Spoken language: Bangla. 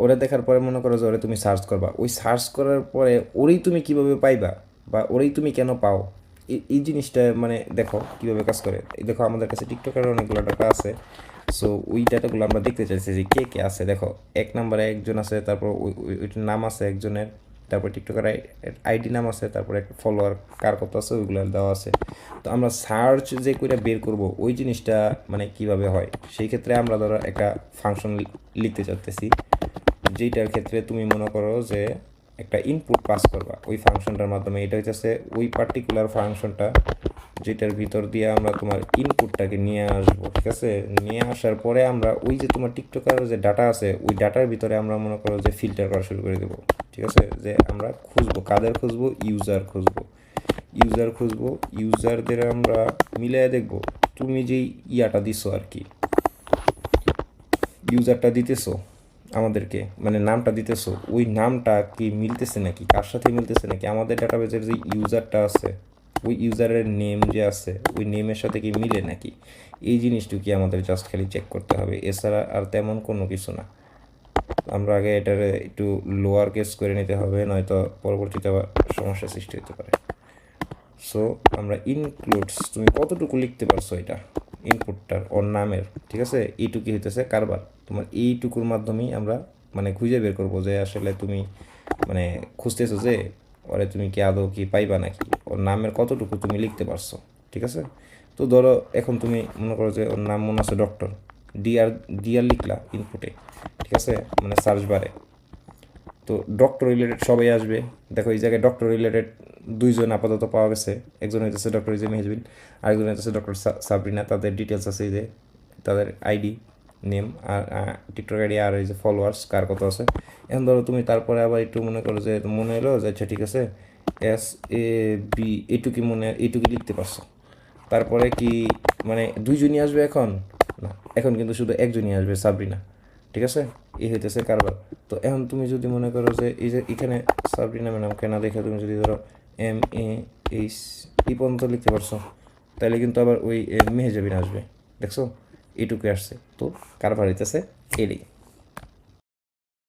ওরে দেখার পরে মনে করো যে ওরে তুমি সার্চ করবা, ওই সার্চ করার পরে ওরেই তুমি কিভাবে পাইবা বা ওরেই তুমি কেন পাও, এই জিনিসটা মানে দেখো কীভাবে কাজ করে। এই দেখো আমাদের কাছে টিকটকের অনেকগুলো ডাটা আছে। সো ওই ডাটাগুলো আমরা দেখতে চাইছি যে কে কে আছে। দেখো 1 নম্বরে একজন আছে, তারপর ওইটার নাম আছে একজনের, তারপর টিকটকের আইডি নাম আছে, তারপরে একটা ফলোয়ার কার কত আছে ওইগুলো দেওয়া আছে। তো আমরা সার্চ যে করে বের করব ওই জিনিসটা মানে কিভাবে হয়, সেই ক্ষেত্রে আমরা ধরো একটা ফাংশন লিখতে চাচ্তেছি, যেটার ক্ষেত্রে তুমি মনে করো যে একটা ইনপুট পাস করবা ওই ফাংশনটার মাধ্যমে। এটা হচ্ছে ওই পার্টিকুলার ফাংশনটা যেটার ভিতর দিয়ে আমরা তোমার ইনপুটটাকে নিয়ে আসবো, ঠিক আছে। নিয়ে আসার পরে আমরা ওই যে তোমার টিকটকের যে ডাটা আছে ওই ডাটার ভিতরে আমরা মনে করো যে ফিল্টার করা শুরু করে দেবো, ঠিক আছে। যে আমরা খুঁজবো কাদের খুঁজবো, ইউজার খুঁজবো, ইউজারদের আমরা মিলিয়ে দেখবো তুমি যেই ইয়াটা দিছো আর কি, ইউজারটা দিতেছো আমাদেরকে, মানে নামটা দিতেছো, ওই নামটা কি মিলতেছে নাকি, কার সাথে মিলতেছে নাকি, আমাদের ডাটাবেজের যে ইউজারটা আছে ওই ইউজারের নেম যে আছে ওই নেমের সাথে কি মিলে নাকি, এই জিনিসটুকি আমাদের জাস্ট খালি চেক করতে হবে, এছাড়া আর তেমন কোনো কিছু না। আমরা আগে এটার একটু লোয়ার কেস করে নিতে হবে, নয়তো পরবর্তীতে আবার সমস্যার সৃষ্টি হতে পারে। সো আমরা ইনক্লুডস, তুমি কতটুকু লিখতে পারছো এটা ইনপুটটার ওর নামের, ঠিক আছে, এইটুকুই হইতেছে কারবার। তোমার এইটুকুর মাধ্যমেই আমরা মানে খুঁজে বের করবো যে আসলে তুমি মানে খুঁজতেছো যে ওরে তুমি কি আদৌ কি পাইবা নাকি, ওর নামের কতটুকু তুমি লিখতে পারছো, ঠিক আছে। তো ধরো এখন তুমি মনে করো যে ওর নাম মনে আছে ডক্টর, ডিআর লিখলা ইনপুটে, ঠিক আছে, মানে সার্চ বারে। তো ডক্টর রিলেটেড সবাই আসবে। দেখো এই জায়গায় ডক্টর রিলেটেড দুইজন আপাতত পাওয়া গেছে, একজন হইতেছে ডক্টর ইজে মেহজবিন, আরেকজন হইতেছে ডক্টর সাবরিনা। তাদের ডিটেলস আছে এই যে তাদের আইডি নেম আর টিকটক আইডি আর এই যে ফলোয়ার্স কার কত আছে। এখন ধরো তুমি তারপরে আবার একটু মনে করো যে মনে এলো যে আচ্ছা ঠিক আছে SAB এইটুকি লিখতে পারছো। তারপরে কি মানে দুইজনই আসবে এখন, না এখন কিন্তু শুধু একজনই আসবে, সাবরিনা, ঠিক আছে। এই হইতেছে কারবার। তো এখন তুমি যদি মনে করো যে এই যে এখানে সাবরিনা ম্যাডামকে না দেখে তুমি যদি ধরো MAH এই পর্যন্ত লিখতে পারছো, তাহলে কিন্তু আবার ওই মেহেজাবিন আসবে, দেখছো এইটুকু আসছে। তো কারবার হইতেছে এটাই।